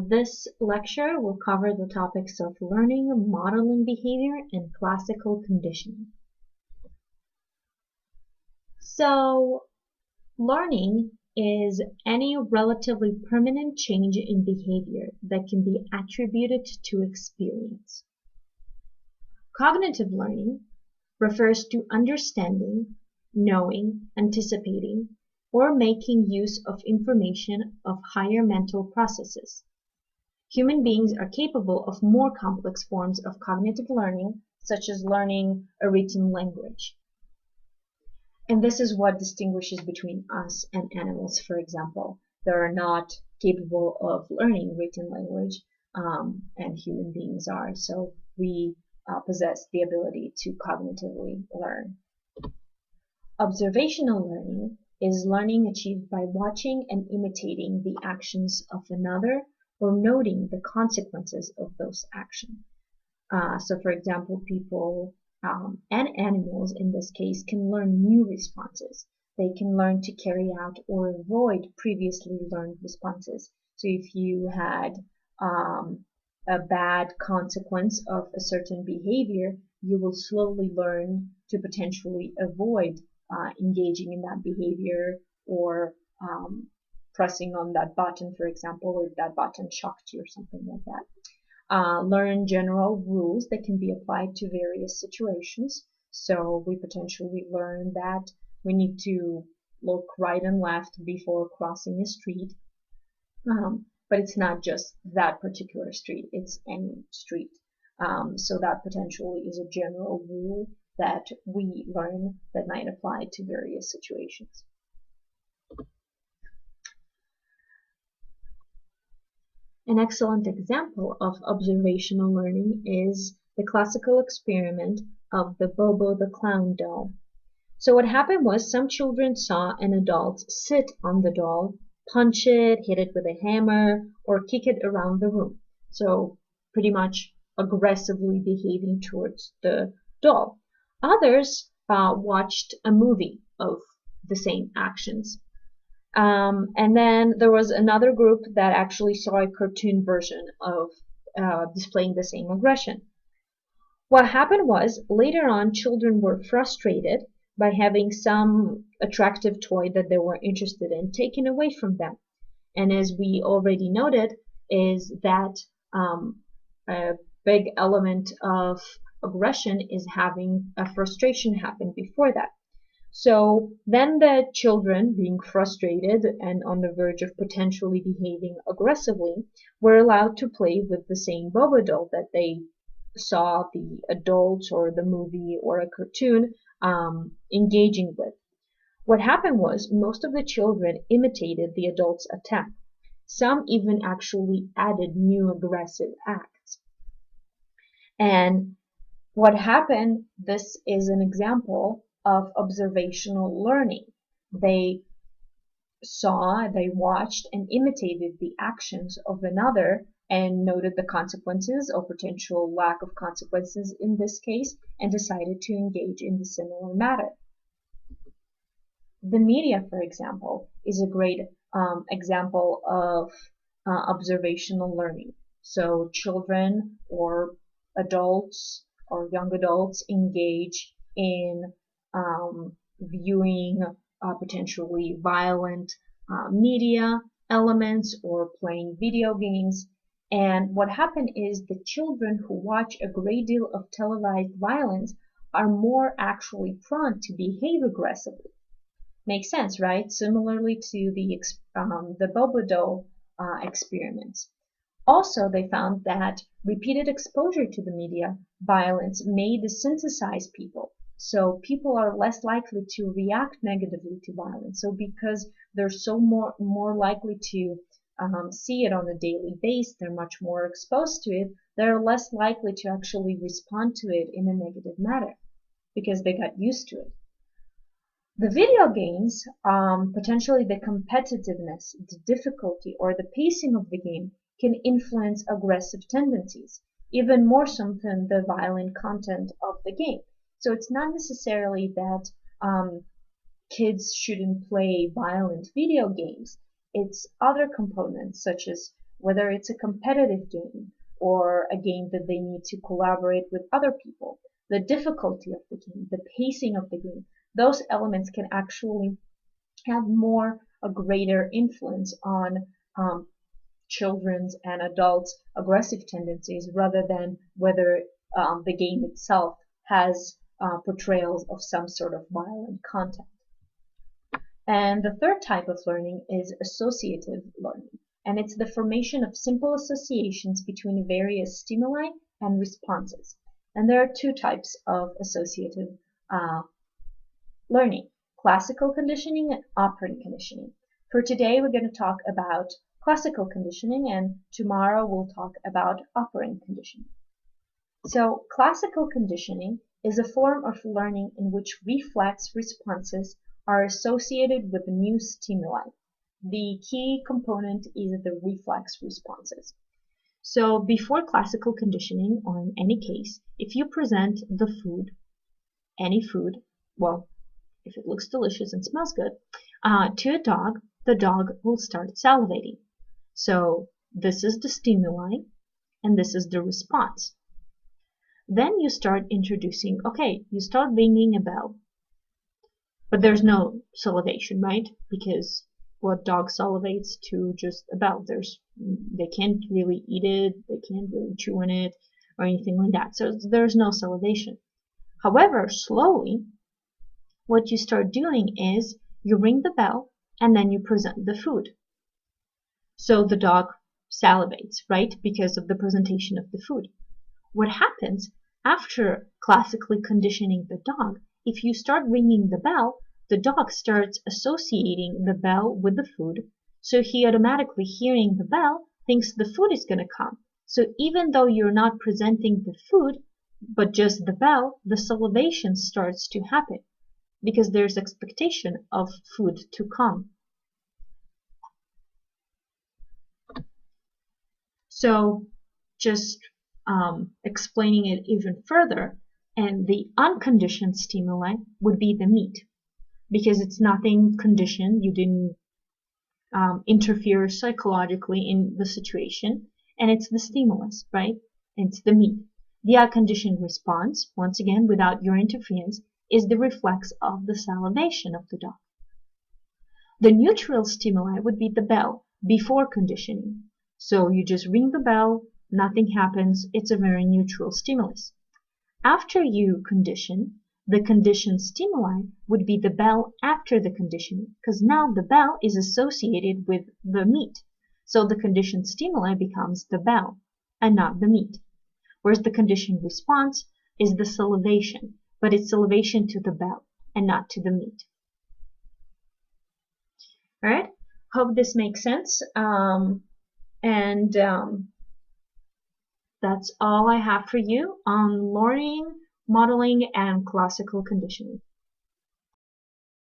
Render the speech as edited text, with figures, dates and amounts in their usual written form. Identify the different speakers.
Speaker 1: This lecture will cover the topics of learning, modeling behavior, and classical conditioning. So, learning is any relatively permanent change in behavior that can be attributed to experience. Cognitive learning refers to understanding, knowing, anticipating, or making use of information of higher mental processes. Human beings are capable of more complex forms of cognitive learning, such as learning a written language. And this is what distinguishes between us and animals, for example. They are not capable of learning written language, and human beings are. So we possess the ability to cognitively learn. Observational learning is learning achieved by watching and imitating the actions of another or noting the consequences of those actions. So for example, people and animals in this case can learn new responses. They can learn to carry out or avoid previously learned responses. So if you had a bad consequence of a certain behavior, you will slowly learn to potentially avoid engaging in that behavior or pressing on that button, for example, if that button shocked you or something like that. Learn general rules that can be applied to various situations. So we potentially learn that we need to look right and left before crossing a street. But it's not just that particular street, it's any street. So that potentially is a general rule that we learn that might apply to various situations. An excellent example of observational learning is the classical experiment of the Bobo the Clown doll. So what happened was some children saw an adult sit on the doll, punch it, hit it with a hammer, or kick it around the room. So pretty much aggressively behaving towards the doll. Others watched a movie of the same actions. And then there was another group that actually saw a cartoon version of displaying the same aggression. What happened was, later on, children were frustrated by having some attractive toy that they were interested in taken away from them. And as we already noted, is that a big element of aggression is having a frustration happen before that. So then the children, being frustrated and on the verge of potentially behaving aggressively, were allowed to play with the same Bobo doll that they saw the adults or the movie or a cartoon engaging with. What happened was most of the children imitated the adult's attack. Some even actually added new aggressive acts. And what happened, this is an example of observational learning. They saw, they watched and imitated the actions of another and noted the consequences or potential lack of consequences in this case and decided to engage in the similar matter. The media, for example, is a great example of observational learning. So children or adults or young adults engage in viewing potentially violent media elements or playing video games. And what happened is the children who watch a great deal of televised violence are more actually prone to behave aggressively. Makes sense, right? Similarly to the Bobo doll experiments. Also, they found that repeated exposure to the media violence may desensitize people. So people are less likely to react negatively to violence. So because they're so more likely to see it on a daily basis, they're much more exposed to it, they're less likely to actually respond to it in a negative manner because they got used to it. The video games, potentially the competitiveness, the difficulty, or the pacing of the game can influence aggressive tendencies, even more so than the violent content of the game. So it's not necessarily that kids shouldn't play violent video games. It's other components such as whether it's a competitive game or a game that they need to collaborate with other people, the difficulty of the game, the pacing of the game, those elements can actually have a greater influence on children's and adults' aggressive tendencies rather than whether the game itself has portrayals of some sort of violent content. And the third type of learning is associative learning, and it's the formation of simple associations between various stimuli and responses. And there are two types of associative learning: classical conditioning and operant conditioning. For today, we're going to talk about classical conditioning, and tomorrow we'll talk about operant conditioning. So, classical conditioning is a form of learning in which reflex responses are associated with new stimuli. The key component is the reflex responses. So before classical conditioning, or in any case, if you present the food, any food, well, if it looks delicious and smells good, to a dog, the dog will start salivating. So this is the stimuli, and this is the response. Then you start introducing, okay, you start ringing a bell. But there's no salivation, right? Because what dog salivates to just a bell. They can't really eat it, they can't really chew on it, or anything like that. So there's no salivation. However, slowly, what you start doing is you ring the bell and then you present the food. So the dog salivates, right? Because of the presentation of the food. What happens after classically conditioning the dog, if you start ringing the bell, the dog starts associating the bell with the food, so he automatically, hearing the bell, thinks the food is going to come. So even though you're not presenting the food, but just the bell, the salivation starts to happen because there's expectation of food to come. So just explaining it even further, and the unconditioned stimuli would be the meat, because it's nothing conditioned, you didn't interfere psychologically in the situation, and it's the stimulus, right? It's the meat. The unconditioned response, once again without your interference, is the reflex of the salivation of the dog. The neutral stimuli would be the bell before conditioning. So you just ring the bell, nothing happens, it's a very neutral stimulus. After you condition, the conditioned stimuli would be the bell after the conditioning, because now the bell is associated with the meat. So the conditioned stimuli becomes the bell and not the meat. Whereas the conditioned response is the salivation, but it's salivation to the bell and not to the meat. Alright, hope this makes sense. That's all I have for you on learning, modeling, and classical conditioning.